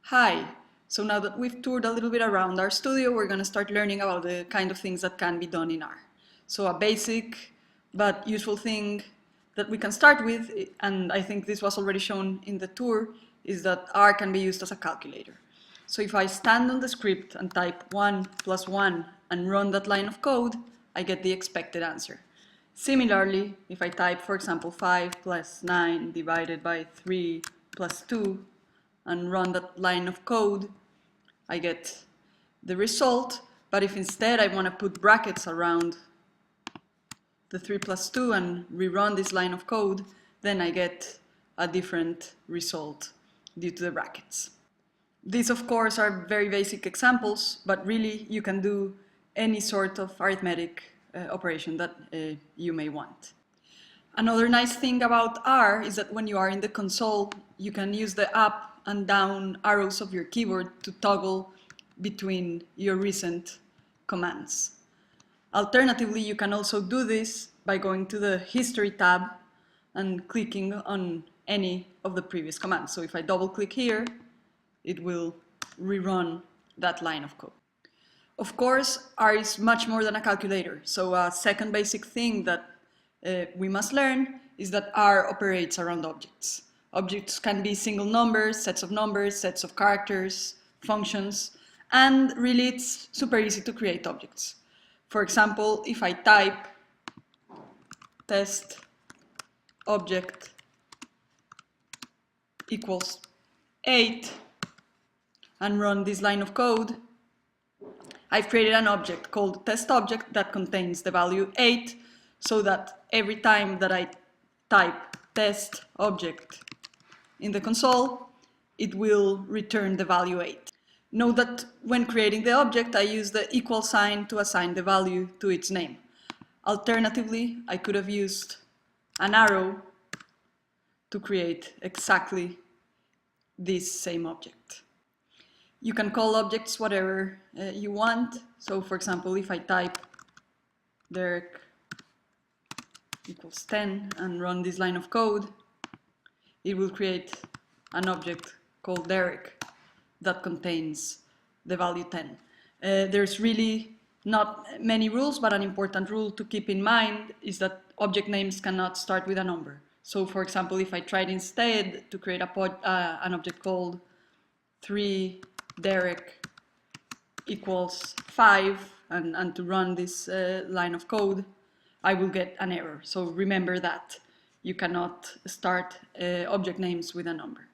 Hi! So now that we've toured a little bit around RStudio, we're going to start learning about the kind of things that can be done in R. So a basic but useful thing that we can start with, and I think this was already shown in the tour, is that R can be used as a calculator. So if I stand on the script and type 1 plus 1 and run that line of code, I get the expected answer. Similarly, if I type, for example, 5 plus 9 divided by 3 plus 2, and run that line of code, I get the result. But if instead I want to put brackets around the 3 plus 2 and rerun this line of code, then I get a different result due to the brackets. These, of course, are very basic examples, but really you can do any sort of arithmetic operation that you may want. Another nice thing about R is that when you are in the console, you can use the up and down arrows of your keyboard to toggle between your recent commands. Alternatively, you can also do this by going to the History tab and clicking on any of the previous commands. So if I double click here, it will rerun that line of code. Of course, R is much more than a calculator. So a second basic thing that we must learn is that R operates around objects. Objects can be single numbers, sets of characters, functions, and really it's super easy to create objects. For example, if I type test object equals 8 and run this line of code, I've created an object called test object that contains the value 8, so that every time that I type test object in the console, it will return the value 8. Note that when creating the object, I use the equal sign to assign the value to its name. Alternatively, I could have used an arrow to create exactly this same object. You can call objects whatever you want. So for example, if I type Derek equals 10 and run this line of code, it will create an object called Derek that contains the value 10. There's really not many rules, but an important rule to keep in mind is that object names cannot start with a number. So for example, if I tried instead to create an object called 3 Derek equals 5 and to run this line of code, I will get an error. So remember that you cannot start object names with a number.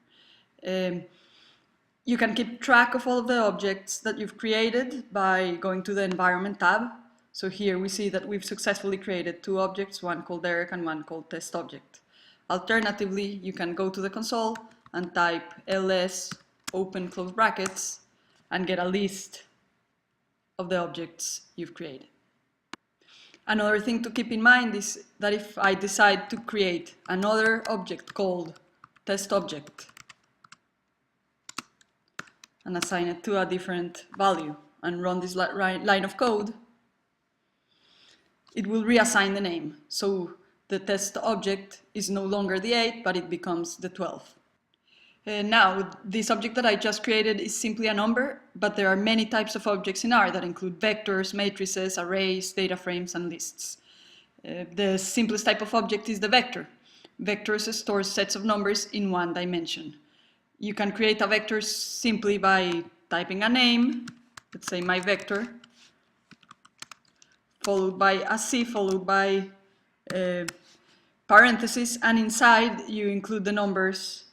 You can keep track of all of the objects that you've created by going to the Environment tab. So here we see that we've successfully created 2 objects, one called Derek and one called test object. Alternatively, you can go to the console and type ls open close brackets and get a list of the objects you've created. Another thing to keep in mind is that if I decide to create another object called test object and assign it to a different value and run this line of code, it will reassign the name. So the test object is no longer the 8, but it becomes the 12. Now, this object that I just created is simply a number, but there are many types of objects in R that include vectors, matrices, arrays, data frames, and lists. The simplest type of object is the vector. Vectors store sets of numbers in one dimension. You can create a vector simply by typing a name, let's say my vector, followed by a C, followed by parentheses, and inside you include the numbers,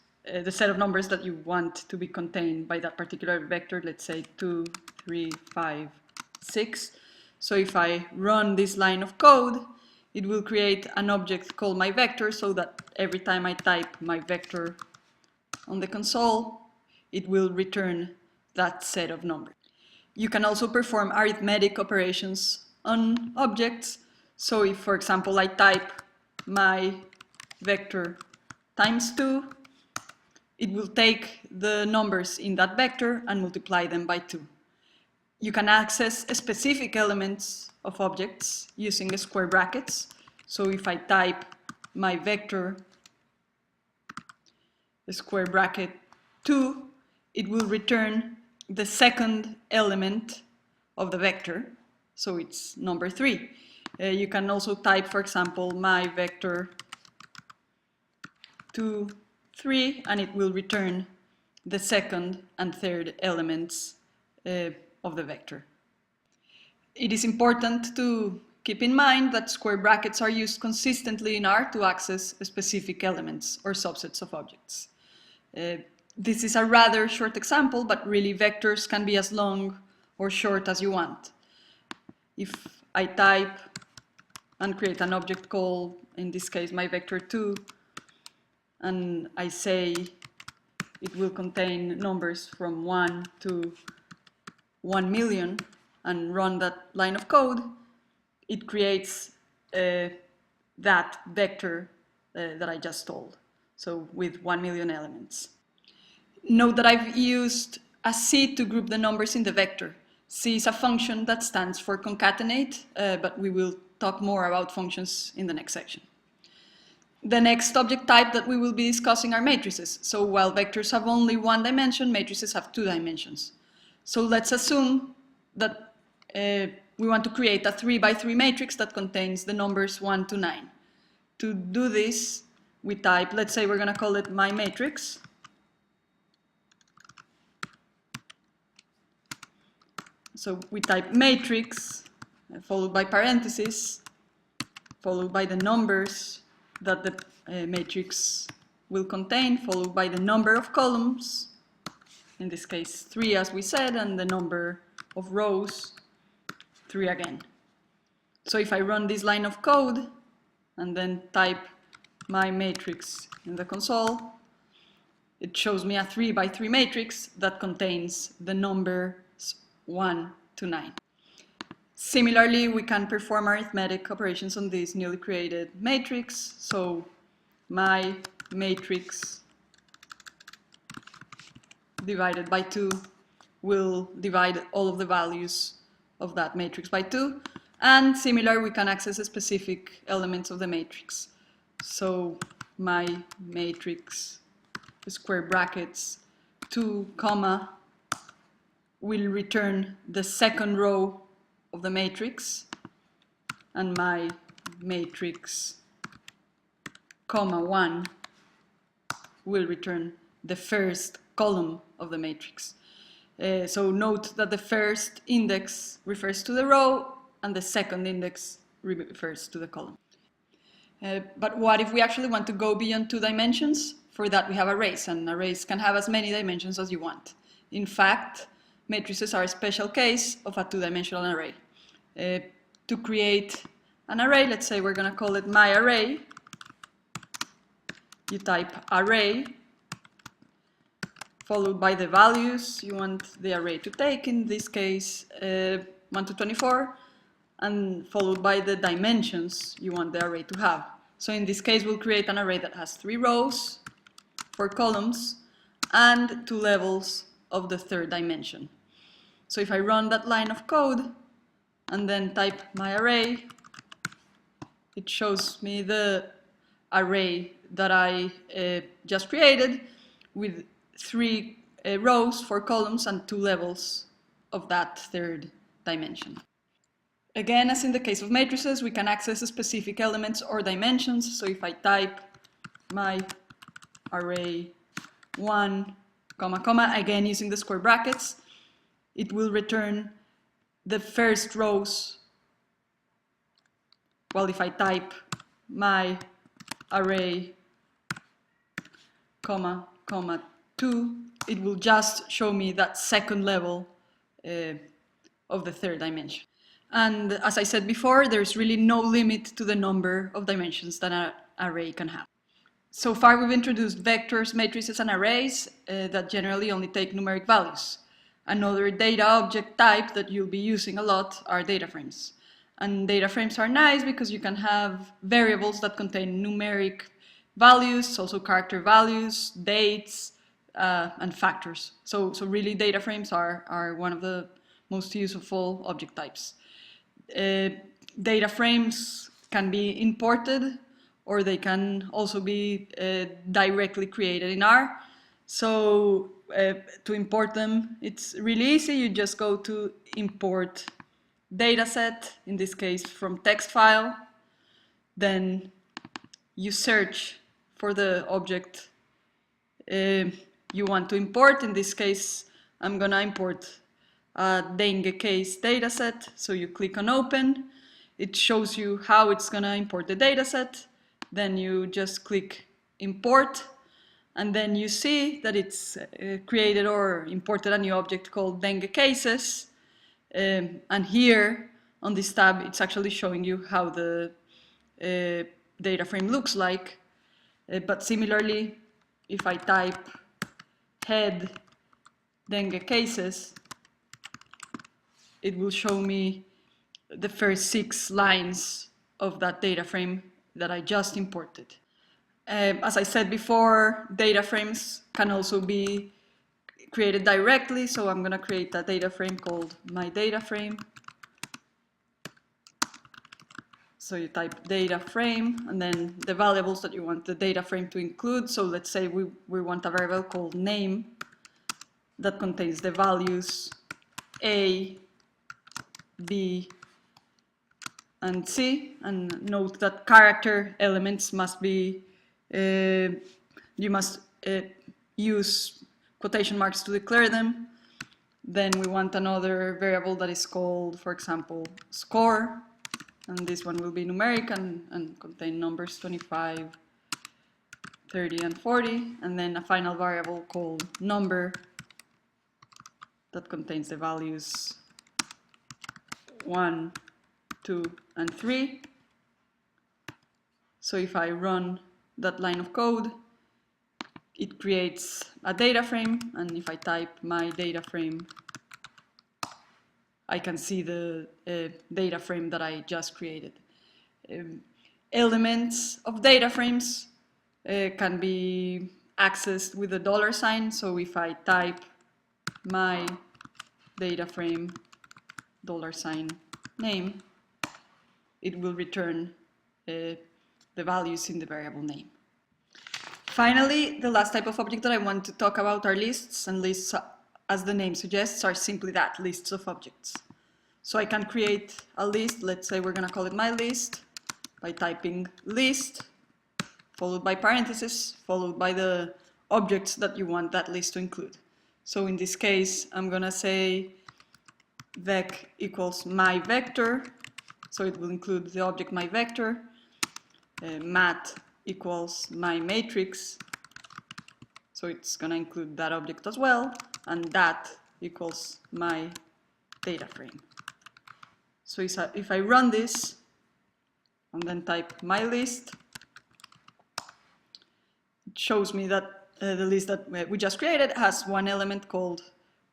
the set of numbers that you want to be contained by that particular vector, let's say 2, 3, 5, 6. So if I run this line of code, it will create an object called my vector, so that every time I type my vector on the console, it will return that set of numbers. You can also perform arithmetic operations on objects. So if, for example, I type my vector times 2, it will take the numbers in that vector and multiply them by 2. You can access specific elements of objects using square brackets. So if I type my vector, the square bracket 2, it will return the second element of the vector, so it's number 3. You can also type, for example, my vector 2, 3, and it will return the second and third elements of the vector. It is important to keep in mind that square brackets are used consistently in R to access specific elements or subsets of objects. This is a rather short example, but really vectors can be as long or short as you want. If I type and create an object called, in this case, my vector 2, and I say it will contain numbers from 1 to 1 million, and run that line of code, it creates that vector that I just told, so with 1 million elements. Note that I've used a C to group the numbers in the vector. C is a function that stands for concatenate, but we will talk more about functions in the next section. The next object type that we will be discussing are matrices. So while vectors have only one dimension, matrices have 2 dimensions. So let's assume that we want to create a 3 by 3 matrix that contains the numbers 1 to 9. To do this, we type, let's say we're going to call it my matrix. So we type matrix, followed by parentheses, followed by the numbers that the matrix will contain, followed by the number of columns, in this case 3 as we said, and the number of rows, 3 again. So if I run this line of code and then type my matrix in the console, it shows me a 3 by 3 matrix that contains the numbers 1 to 9. Similarly, we can perform arithmetic operations on this newly created matrix. So my matrix divided by 2 will divide all of the values of that matrix by 2. And similar, we can access specific elements of the matrix. So my matrix, square brackets, 2, comma, will return the second row of the matrix, and my matrix, comma, 1 will return the first column of the matrix. So note that the first index refers to the row and the second index refers to the column. But what if we actually want to go beyond 2 dimensions? For that we have arrays, and arrays can have as many dimensions as you want. In fact, matrices are a special case of a 2-dimensional array. To create an array, let's say we're going to call it my array. You type array, followed by the values you want the array to take, in this case 1 to 24, and followed by the dimensions you want the array to have. So in this case we'll create an array that has 3 rows, 4 columns, and 2 levels of the 3rd dimension. So if I run that line of code and then type my array, it shows me the array that I just created with 3 rows, 4 columns, and 2 levels of that 3rd dimension. Again, as in the case of matrices, we can access specific elements or dimensions. So if I type my array 1, comma, comma, again using the square brackets, it will return the first rows. Well, if I type my array, comma, comma, 2, it will just show me that second level of the 3rd dimension. And as I said before, there's really no limit to the number of dimensions that an array can have. So far we've introduced vectors, matrices, and arrays that generally only take numeric values. Another data object type that you'll be using a lot are data frames. And data frames are nice because you can have variables that contain numeric values, also character values, dates, and factors. So really data frames are one of the most useful object types. Data frames can be imported, or they can also be directly created in R. So to import them, it's really easy. You just go to import dataset, in this case from text file. Then you search for the object you want to import. In this case, I'm gonna import a Dengue case dataset. So you click on open. It shows you how it's gonna import the dataset. Then you just click import, and then you see that it's created or imported a new object called Dengue cases. And here on this tab, it's actually showing you how the data frame looks like. But similarly, if I type head Dengue cases, it will show me the first 6 lines of that data frame that I just imported. As I said before, data frames can also be created directly, so I'm going to create a data frame called my data frame. So you type data frame and then the variables that you want the data frame to include. So let's say we want a variable called name that contains the values A, B, and C. And note that character elements must be, you must use quotation marks to declare them. Then we want another variable that is called, for example, score. And this one will be numeric and contain numbers 25, 30, and 40. And then a final variable called number that contains the values 1, 2, and 3. So if I run that line of code, it creates a data frame. And if I type my data frame, I can see the data frame that I just created. Elements of data frames can be accessed with a $sign. So if I type my data frame $sign name, it will return the values in the variable name. Finally, the last type of object that I want to talk about are lists, and lists, as the name suggests, are simply that, lists of objects. So I can create a list. Let's say we're going to call it my list by typing list, followed by parentheses, followed by the objects that you want that list to include. So in this case, I'm going to say vec equals my vector. So it will include the object my vector. Mat equals my matrix. So it's going to include that object as well. And that equals my data frame. So if I run this and then type my list, it shows me that the list that we just created has one element called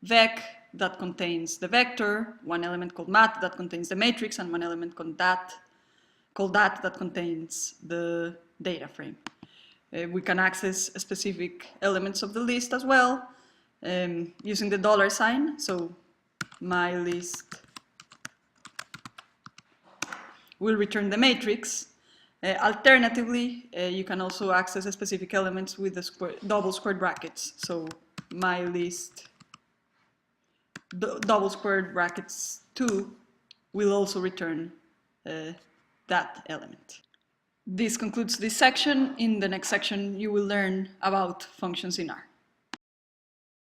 vec that contains the vector, one element called mat that contains the matrix, and one element called that that contains the data frame. We can access specific elements of the list as well using the $sign. So my list will return the matrix. Alternatively, you can also access specific elements with the double squared brackets. So my list double squared brackets 2 will also return that element. This concludes this section. In the next section, you will learn about functions in R.